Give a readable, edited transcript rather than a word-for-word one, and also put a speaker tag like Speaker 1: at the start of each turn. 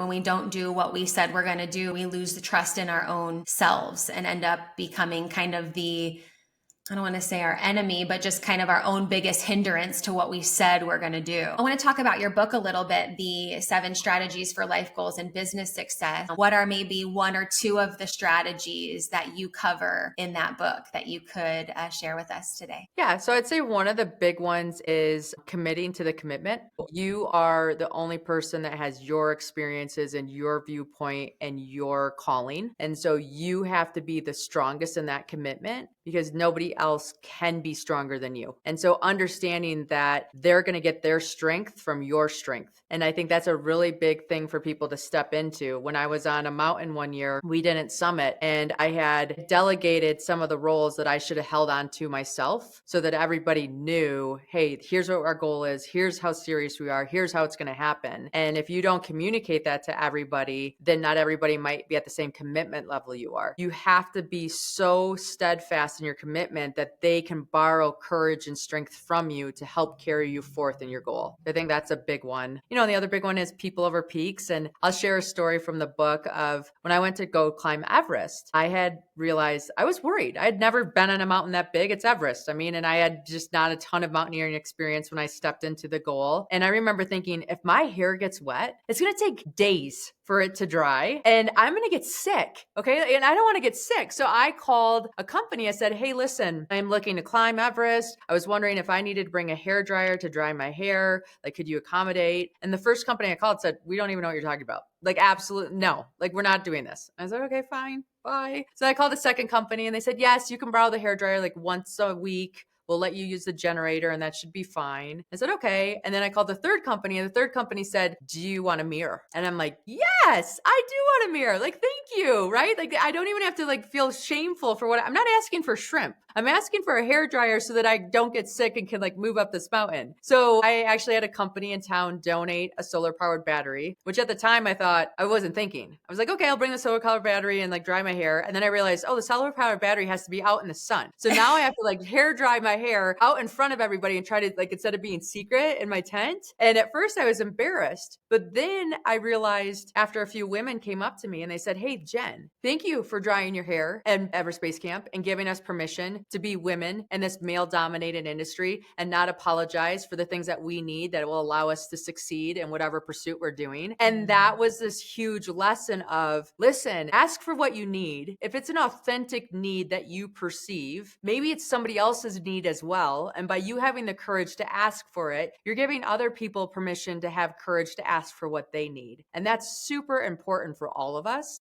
Speaker 1: when we don't do what we said we're going to do, we lose the trust in our own selves and end up becoming kind of I don't want to say our enemy, but just kind of our own biggest hindrance to what we said we're going to do. I want to talk about your book a little bit, the 7 strategies for life goals and business success. What are maybe 1 or 2 of the strategies that you cover in that book that you could share with us today?
Speaker 2: Yeah, so I'd say one of the big ones is committing to the commitment. You are the only person that has your experiences and your viewpoint and your calling. And so you have to be the strongest in that commitment because nobody else can be stronger than you. And so understanding that they're going to get their strength from your strength. And I think that's a really big thing for people to step into. When I was on a mountain one year, we didn't summit, and I had delegated some of the roles that I should have held on to myself so that everybody knew, hey, here's what our goal is. Here's how serious we are. Here's how it's going to happen. And if you don't communicate that to everybody, then not everybody might be at the same commitment level you are. You have to be so steadfast in your commitment that they can borrow courage and strength from you to help carry you forth in your goal. I think that's a big one. And the other big one is people over peaks. And I'll share a story from the book of when I went to go climb Everest. I had realized I was worried. I had never been on a mountain that big. It's Everest. And I had just not a ton of mountaineering experience when I stepped into the goal. And I remember thinking, if my hair gets wet, it's going to take days for it to dry and I'm going to get sick. Okay. And I don't want to get sick. So I called a company. I said, hey, listen, I'm looking to climb Everest. I was wondering if I needed to bring a hair dryer to dry my hair. Like, could you accommodate? And the first company I called said, we don't even know what you're talking about. Like, absolutely no. Like, we're not doing this. I said, okay, fine. Bye. So I called a second company and they said, yes, you can borrow the hair dryer like once a week. We'll let you use the generator and that should be fine. I said, okay. And then I called the third company and the third company said, do you want a mirror? And I'm like, yes, I do want a mirror. Like, thank you. Right? Like, I don't even have to feel shameful for I'm not asking for shrimp. I'm asking for a hair dryer so that I don't get sick and can move up this mountain. So I actually had a company in town donate a solar powered battery, which at the time I thought I wasn't thinking. I was like, okay, I'll bring the solar powered battery and dry my hair. And then I realized, oh, the solar powered battery has to be out in the sun. So now I have to hair dry my hair out in front of everybody and try to instead of being secret in my tent. And at first I was embarrassed, but then I realized after a few women came up to me and they said, hey, Jen, thank you for drying your hair at Everest Base Camp and giving us permission to be women in this male dominated industry and not apologize for the things that we need that will allow us to succeed in whatever pursuit we're doing. And that was this huge lesson of, listen, ask for what you need. If it's an authentic need that you perceive, maybe it's somebody else's need as well. And by you having the courage to ask for it, you're giving other people permission to have courage to ask for what they need. And that's super important for all of us.